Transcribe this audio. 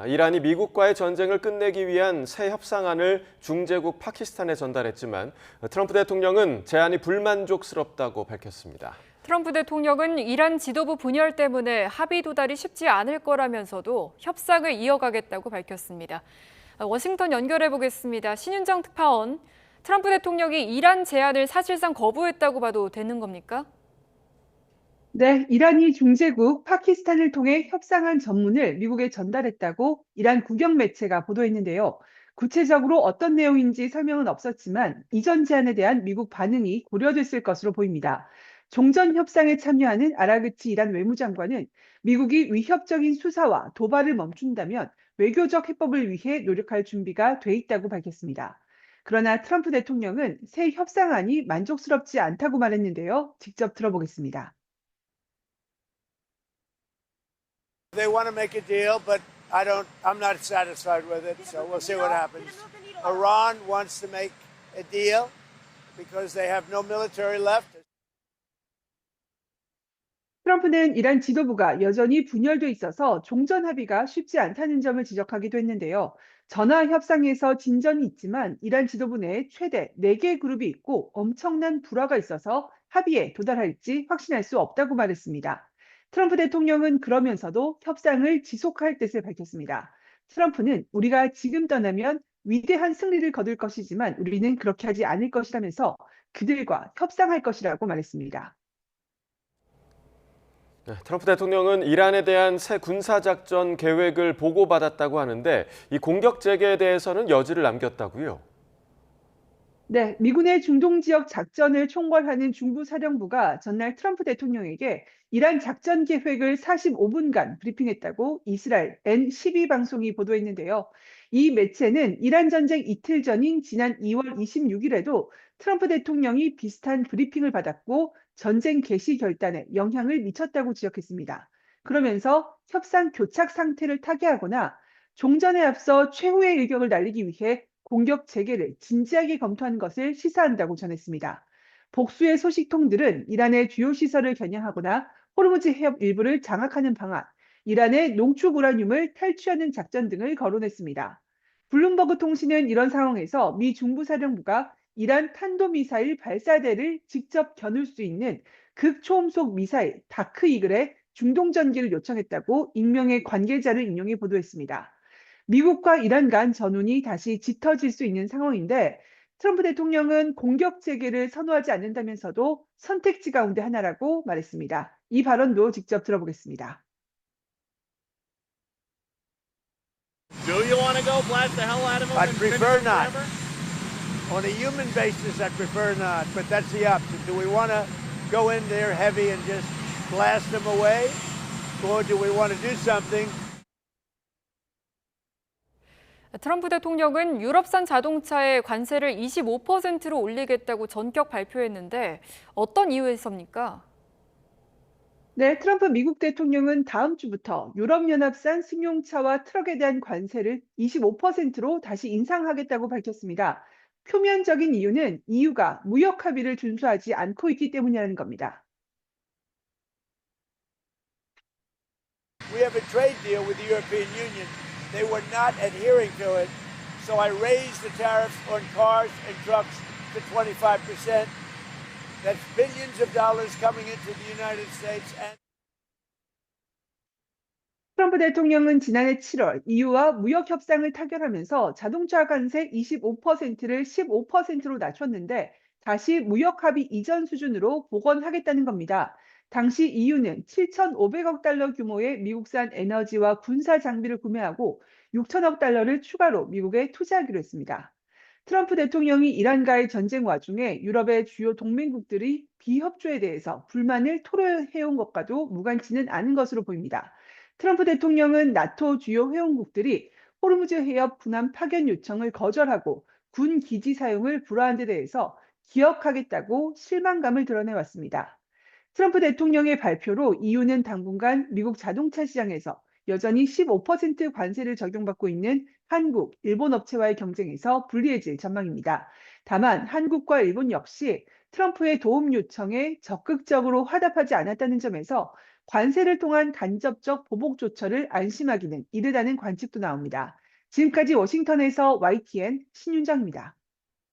이란이 미국과의 전쟁을 끝내기 위한 새 협상안을 중재국 파키스탄에 전달했지만 트럼프 대통령은 제안이 불만족스럽다고 밝혔습니다. 트럼프 대통령은 이란 지도부 분열 때문에 합의 도달이 쉽지 않을 거라면서도 협상을 이어가겠다고 밝혔습니다. 워싱턴 연결해 보겠습니다. 신윤정 특파원, 트럼프 대통령이 이란 제안을 사실상 거부했다고 봐도 되는 겁니까? 네, 이란이 중재국 파키스탄을 통해 협상안 전문을 미국에 전달했다고 이란 국영 매체가 보도했는데요. 구체적으로 어떤 내용인지 설명은 없었지만 이전 제안에 대한 미국 반응이 고려됐을 것으로 보입니다. 종전 협상에 참여하는 아라그치 이란 외무장관은 미국이 위협적인 수사와 도발을 멈춘다면 외교적 해법을 위해 노력할 준비가 돼 있다고 밝혔습니다. 그러나 트럼프 대통령은 새 협상안이 만족스럽지 않다고 말했는데요. 직접 들어보겠습니다. They want to make a deal, but I'm not satisfied with it, so we'll see what happens. Iran wants to make a deal because they have no military left. 트럼프는 이란 지도부가 여전히 분열돼 있어서 종전 합의가 쉽지 않다는 점을 지적하기도 했는데요. 전화 협상에서 진전이 있지만 이란 지도부 내에 최대 4개 그룹이 있고 엄청난 불화가 있어서 합의에 도달할지 확신할 수 없다고 말했습니다. 트럼프 대통령은 그러면서도 협상을 지속할 뜻을 밝혔습니다. 트럼프는 우리가 지금 떠나면 위대한 승리를 거둘 것이지만 우리는 그렇게 하지 않을 것이라면서 그들과 협상할 것이라고 말했습니다. 트럼프 대통령은 이란에 대한 새 군사작전 계획을 보고받았다고 하는데 이 공격 재개에 대해서는 여지를 남겼다고요? 네, 미군의 중동 지역 작전을 총괄하는 중부사령부가 전날 트럼프 대통령에게 이란 작전 계획을 45분간 브리핑했다고 이스라엘 N12 방송이 보도했는데요. 이 매체는 이란 전쟁 이틀 전인 지난 2월 26일에도 트럼프 대통령이 비슷한 브리핑을 받았고 전쟁 개시 결단에 영향을 미쳤다고 지적했습니다. 그러면서 협상 교착 상태를 타개하거나 종전에 앞서 최후의 일격을 날리기 위해 공격 재개를 진지하게 검토하는 것을 시사한다고 전했습니다. 복수의 소식통들은 이란의 주요 시설을 겨냥하거나 호르무즈 해협 일부를 장악하는 방안, 이란의 농축 우라늄을 탈취하는 작전 등을 거론했습니다. 블룸버그 통신은 이런 상황에서 미 중부사령부가 이란 탄도미사일 발사대를 직접 겨눌 수 있는 극초음속 미사일 다크 이글의 중동 전기를 요청했다고 익명의 관계자를 인용해 보도했습니다. 미국과 이란 간 전운이 다시 짙어질 수 있는 상황인데 트럼프 대통령은 공격 재개를 선호하지 않는다면서도 선택지 가운데 하나라고 말했습니다. 이 발언도 직접 들어보겠습니다. Do you want to go blast the hell out of them? I'd and prefer finish them not. forever? On a human basis, I prefer not, but that's the option. Do we want to go in there heavy and just blast them away? Or do we want to do something? 트럼프 대통령은 유럽산 자동차에 관세를 25%로 올리겠다고 전격 발표했는데 어떤 이유에서입니까? 네, 트럼프 미국 대통령은 다음 주부터 유럽연합산 승용차와 트럭에 대한 관세를 25%로 다시 인상하겠다고 밝혔습니다. 표면적인 이유는 EU가 무역 합의를 준수하지 않고 있기 때문이라는 겁니다. We have a trade deal with the European Union. They were not adhering to it, so I raised the tariffs on cars and trucks to 25%. That's billions of dollars coming into the United States. 트럼프 대통령은 지난해 7월 EU와 무역 협상을 타결하면서 자동차 관세 25%를 15%로 낮췄는데 다시 무역 합의 이전 수준으로 복원하겠다는 겁니다. 당시 EU는 7,500억 달러 규모의 미국산 에너지와 군사 장비를 구매하고 6천억 달러를 추가로 미국에 투자하기로 했습니다. 트럼프 대통령이 이란과의 전쟁 와중에 유럽의 주요 동맹국들이 비협조에 대해서 불만을 토로해온 것과도 무관치는 않은 것으로 보입니다. 트럼프 대통령은 나토 주요 회원국들이 호르무즈 해협 군함 파견 요청을 거절하고 군 기지 사용을 불허한 데 대해서 기억하겠다고 실망감을 드러내왔습니다. 트럼프 대통령의 발표로 EU는 당분간 미국 자동차 시장에서 여전히 15% 관세를 적용받고 있는 한국, 일본 업체와의 경쟁에서 불리해질 전망입니다. 다만 한국과 일본 역시 트럼프의 도움 요청에 적극적으로 화답하지 않았다는 점에서 관세를 통한 간접적 보복 조처를 안심하기는 이르다는 관측도 나옵니다. 지금까지 워싱턴에서 YTN 신윤정입니다.